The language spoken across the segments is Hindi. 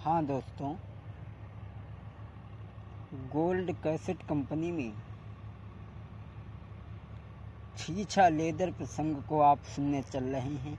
हाँ दोस्तों, गोल्ड कैसेट कंपनी में छीछा लेदर प्रसंग को आप सुनने चल रहे हैं।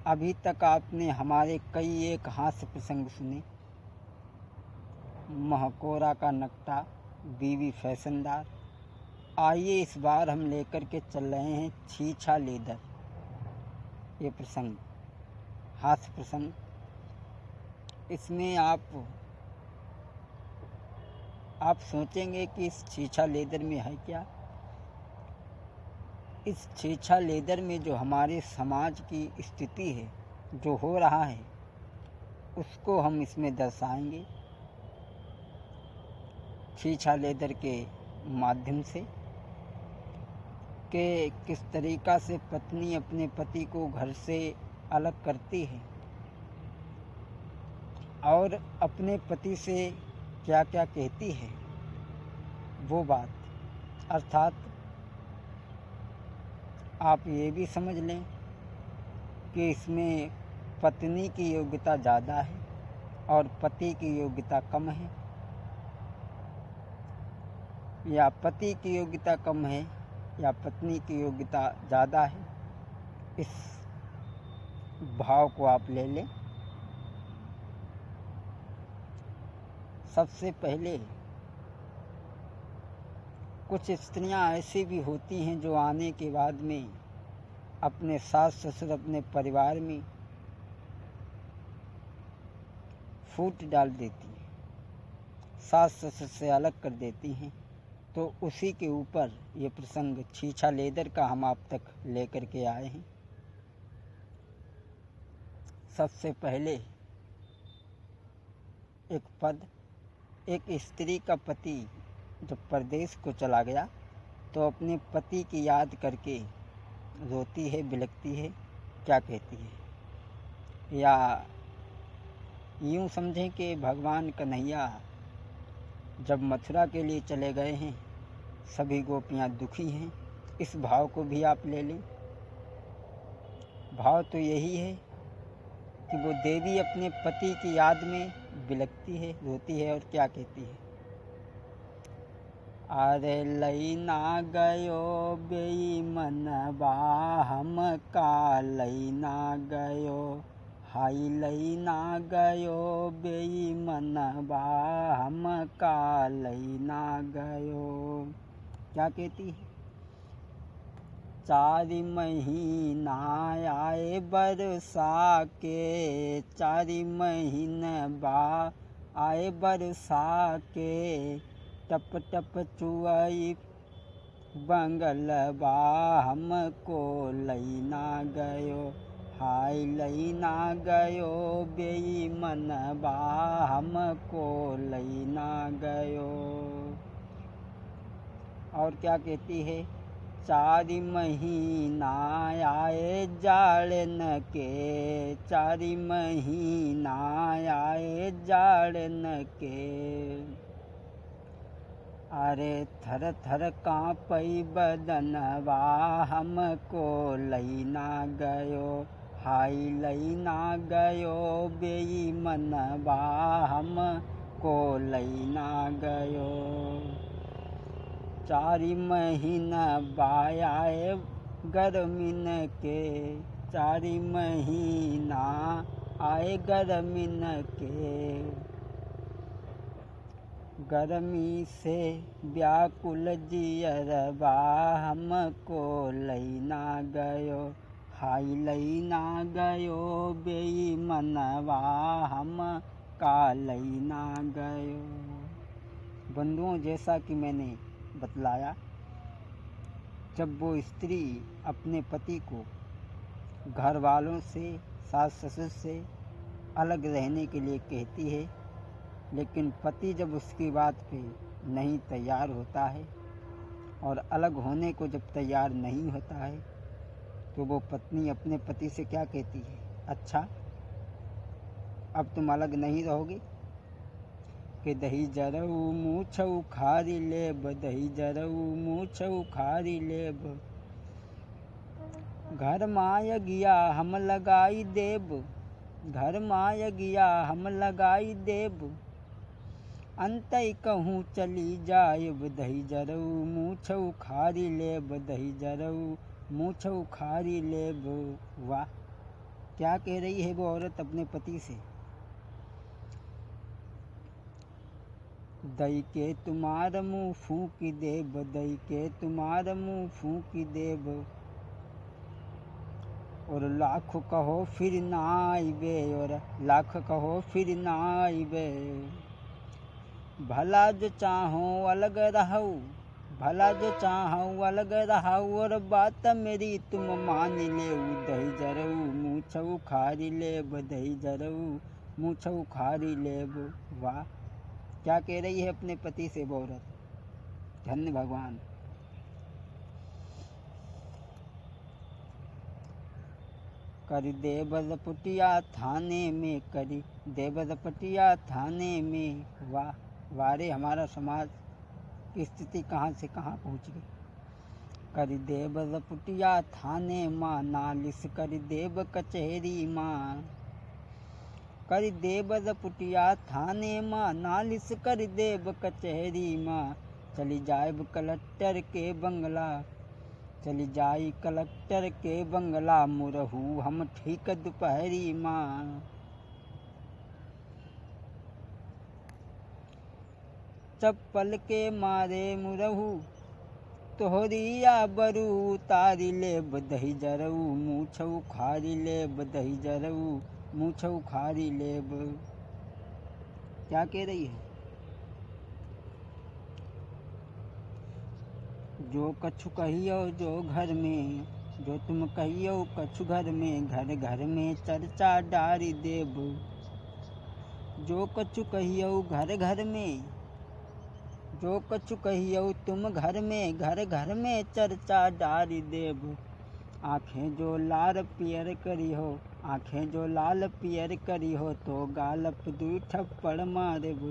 अभी तक आपने हमारे कई एक हास्य प्रसंग सुने। महकोरा का नकटा, बीवी फैशनदार। आइए इस बार हम लेकर के चल रहे हैं छीछा लेदर, ये प्रसंग, हास्य प्रसंग। इसमें आप सोचेंगे कि इस छीछा लेदर में है क्या। इस छीछा लेदर में जो हमारे समाज की स्थिति है, जो हो रहा है, उसको हम इसमें दर्शाएंगे छीछा लेदर के माध्यम से, कि किस तरीक़ा से पत्नी अपने पति को घर से अलग करती है और अपने पति से क्या क्या कहती है वो बात। अर्थात आप ये भी समझ लें कि इसमें पत्नी की योग्यता ज़्यादा है और पति की योग्यता कम है, या पति की योग्यता कम है या पत्नी की योग्यता ज़्यादा है। इस भाव को आप ले लें। सबसे पहले कुछ स्त्रियां ऐसी भी होती हैं जो आने के बाद में अपने सास ससुर, अपने परिवार में फूट डाल देती हैं, सास ससुर से अलग कर देती हैं। तो उसी के ऊपर ये प्रसंग छीछा लेदर का हम आप तक लेकर के आए हैं। सबसे पहले एक स्त्री का पति जब परदेश को चला गया तो अपने पति की याद करके रोती है, बिलखती है, क्या कहती है। या यूँ समझें कि भगवान कन्हैया जब मथुरा के लिए चले गए हैं, सभी गोपियाँ दुखी हैं। इस भाव को भी आप ले लें। भाव तो यही है कि वो देवी अपने पति की याद में बिलखती है, रोती है और क्या कहती है। अरे लैना गयो बेईमनबा हमका लैना गयो, हाय लैना गयो बेईमनबा हमका लैना गयो। क्या कहती है। 4 महीना आए बरसा के, 4 महीनबा आए बरसा के, टप टप चुआई बंगलबा हमको लैना गयो, हाय लैना गयो बेईमनबा हमको लैना गयो। और क्या कहती है। 4 महीना आए जाड़न के, 4 महीना आए जाड़न के, अरे थर थर कांपई बदनवा हमको लैना गयो, हाय लैना गयो बेईमनबा हमको लैना गयो। 4 महीनबा आए गर्मिन के, 4 महीना आए गर्मिन के, गर्मी से व्याकुल जियरबा हमको लैना गयो, हाय लैना गयो बेईमनबा हमका लैना गयो। बंधुओं, जैसा कि मैंने बतलाया, जब वो स्त्री अपने पति को घर वालों से, सास ससुर से अलग रहने के लिए कहती है, लेकिन पति जब उसकी बात पे नहीं तैयार होता है और अलग होने को जब तैयार नहीं होता है, तो वो पत्नी अपने पति से क्या कहती है। अच्छा, अब तुम अलग नहीं रहोगे कि दही जरऊ मूछ उखारी लेब, दही जरऊ मूछ उखारी लेब। घर माय गिया हम लगाई देब, घर माय गिया हम लगाई देब, अंतई कहूँ चली जायब दही जरऊ, मूछ उखाड़ी लेब दही जरऊ, मूछ उखाड़ी लेब। वाह, क्या कह रही है वो औरत अपने पति से। दई के तुम्हार मुँह फूक देब, दई के तुम्हार मुँह फूक देब, और लाख कहो फिर ना आइबे, और लाख कहो फिर ना आइबे। भला जो चाहो अलग रहू, भला जो चाहो अलग रहू, और बात मेरी तुम मान ले दही जरऊ, मूछ उखाड़ी लेब दही जरऊ, मूछ उखाड़ी लेब। वाह, क्या कह रही है अपने पति से वो औरत। धन्य भगवान। कर देब रपटिया थाने में, करी देब रपटिया थाने में। वाह वारे, हमारा समाज की स्थिति कहाँ से कहाँ पहुँच गई। कर देब रपटिया थाने माँ, नालिश कर देब कचहरी माँ, कर देब रपटिया थाने माँ, नालिश कर देब कचहरी माँ। चली जायब कलेक्टर के बंगला, चली जाई कलेक्टर के बंगला, मुरहू हम ठीक दोपहरी माँ। चप्पल के मारे मुरहू तोहरी आबरू उतारी लेब दही जरऊ, मूछ उखाड़ी लेब दही जरऊ, मूछ उखाड़ी लेब। क्या कह रही है। जो कछु कहियो जो घर में, जो तुम कहियो कछु घर में, घर घर में चर्चा डारी देब। जो कछु कहियो घर घर में, जो कछु कहियो तुम घर में, घर घर में चर्चा डारी देब। आँखें जो लाल पियर करी हो, आँखें जो लाल पियर करी हो, तो गालप दू थप्पड़ मारेब।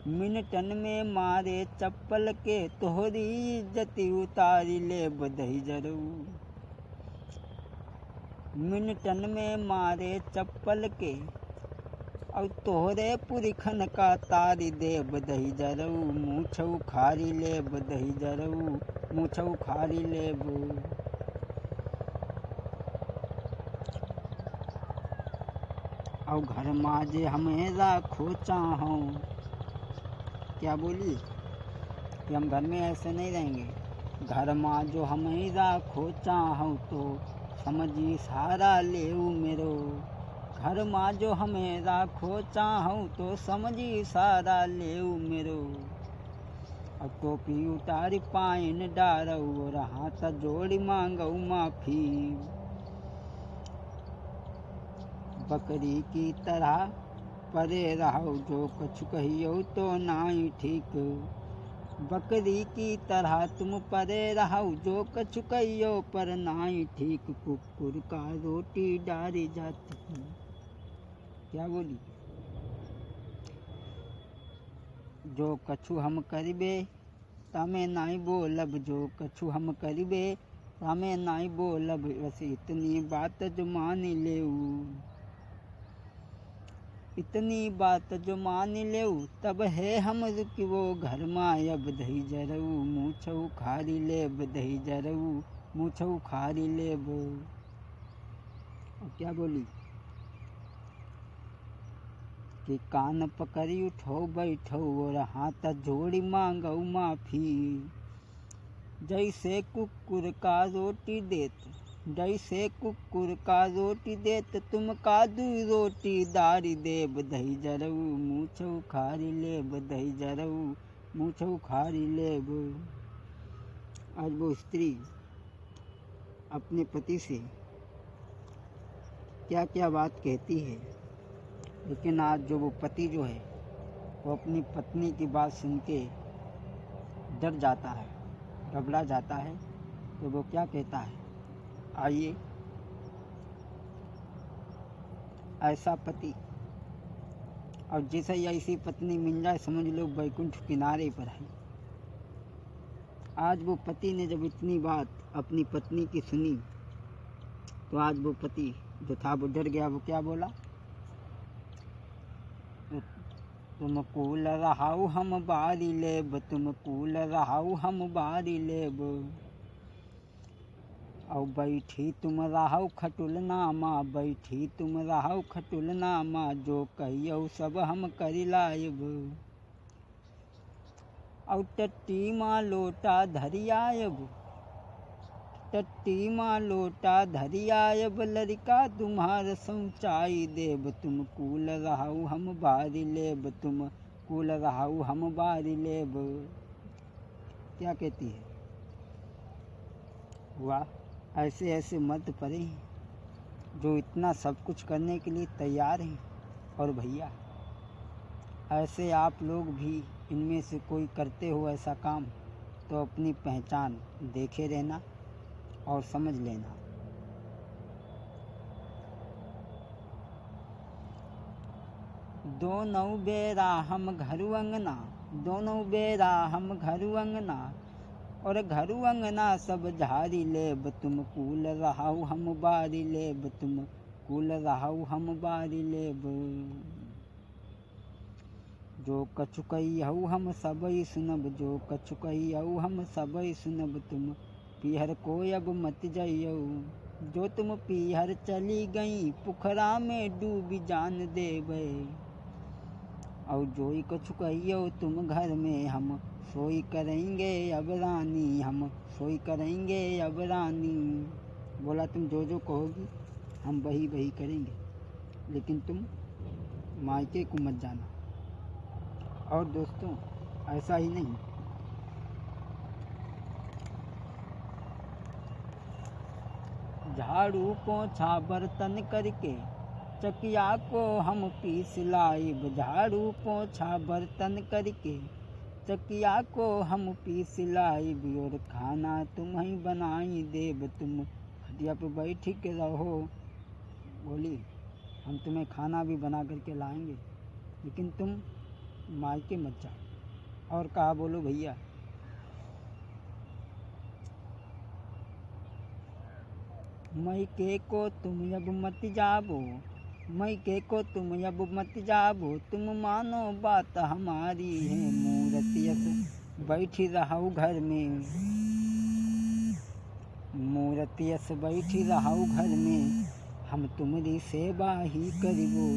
मिनटन में मारे चप्पल के, तोहरी इज्जती उतारी लेब दही जरऊ। मिनटन में मारे चप्पल के, और तोहरे पुरखन का तारी देब दही जरऊ, मूछ उखाड़ी लेब दही जरऊ, मूछ उखाड़ी लेब। और घर माजे हमें राखो चाहो। क्या बोली कि हम घर में ऐसे नहीं रहेंगे। घर माँ जो हमें राखो चाहो, तो समझी सारा लेऊ मेरो। घर माँ जो हमें राखो चाहो, तो समझी सारा लेऊ मेरो। अब टोपी उतारी पाइन डारऊ, और हाथ जोड़ी मांगऊ माफी। बकरी की तरह परे रहो, जो कछु कहियो तो नाई ठीक। बकरी की तरह तुम परे रहो, जो कछु कहियो पर नाई ठीक। कुकुर का रोटी डारी जाती। क्या बोली। जो कछु हम करिबे तमें नाई बोलब, जो कछु हम करिबे तमें नाई बोलब। बस इतनी बात जो मान लेऊ, इतनी बात जो मान लेऊ, तब है हम रुकवो घर माँ अब दही जरऊ, मूछ उखाड़ी लेब दही जरऊ, मूछ उखाड़ी लेब। क्या बोली कि कान पकड़ी उठो बैठो, और हाथ जोड़ी मांगो माफी। जैसे कुकुर का रोटी देत, जैसे कुकुर का रोटी देत, तुम कादू रोटी दारी देब दही जरऊ, मूछ उखाड़ी लेब दही जरऊ, मूछ उखाड़ी लेब। आज वो स्त्री अपने पति से क्या क्या बात कहती है, लेकिन आज जो वो पति जो है वो अपनी पत्नी की बात सुन के डर जाता है, घबरा जाता है। तो वो क्या कहता है, आइए। ऐसा पति और जैसे ऐसी पत्नी मिल जाए, समझ लो बैकुंठ किनारे पर है। आज वो पति ने जब इतनी बात अपनी पत्नी की सुनी, तो आज वो पति जो था वो डर गया। वो क्या बोला, तुम कूल रहाऊ हम बारी लेब, तुम कूल रहाऊ हम बारी लेब, और बैठी तुम रहाऊ खटुल नामा, बैठी तुम रहाऊ खटुल नामा, जो कहियो सब हम करी लायब, और टट्टी माँ लोटा धरी आयब, टट्टी माँ लोटा धरी आयब, लड़का तुम्हार सौचाई देब, तुम कूल रहाऊ हम बारी लेब, तुम कूल रहाऊ हम बारी लेब। क्या कहती है, वाह, ऐसे ऐसे मर्द पड़े हैं जो इतना सब कुछ करने के लिए तैयार हैं। और भैया, ऐसे आप लोग भी इनमें से कोई करते हो ऐसा काम, तो अपनी पहचान देखे रहना और समझ लेना। दोनों बेरा हम घरु अंगना, दोनों बेरा हम घरु अंगना, और घरु अंगना सब झाड़ी लेब, तुम कूल रहाऊ हम बारी लेब, तुम कूल रहाऊ हम बारी लेब, जो कछु कहियऊ हम सबई सुनब, जो कछु कहियऊ हम सबई सुनब, तुम पीहर को अब मत जाइयऊ, जो तुम पीहर चली गई पुखरा में डूबी जान देवे, और जोई कछु कहियो तुम घर में हम सोई करेंगे अब रानी, हम सोई करेंगे अब रानी। बोला तुम जो जो कहोगी हम वही वही करेंगे, लेकिन तुम मायके को मत जाना। और दोस्तों, ऐसा ही नहीं, झाड़ू पोछा बर्तन करके चकिया को हम पीस लाइब, झाड़ू पोछा बर्तन करके चकिया को हम पीस लाइब, और खाना तुम ही बनाई देब, तुम खटिया पे बैठ के रहो। बोली हम तुम्हें खाना भी बना करके लाएंगे, लेकिन तुम मायके मत जाओ। और कहा, बोलो भैया, मायके को तुम अब मत जाबो, मायके को तुम अब मत जाबो, तुम मानो बात हमारी है, मूर्तियस बैठी रहाऊ घर में, मूर्तियस बैठी रहाऊ घर में, हम तुम्हारी सेवा ही करिबो।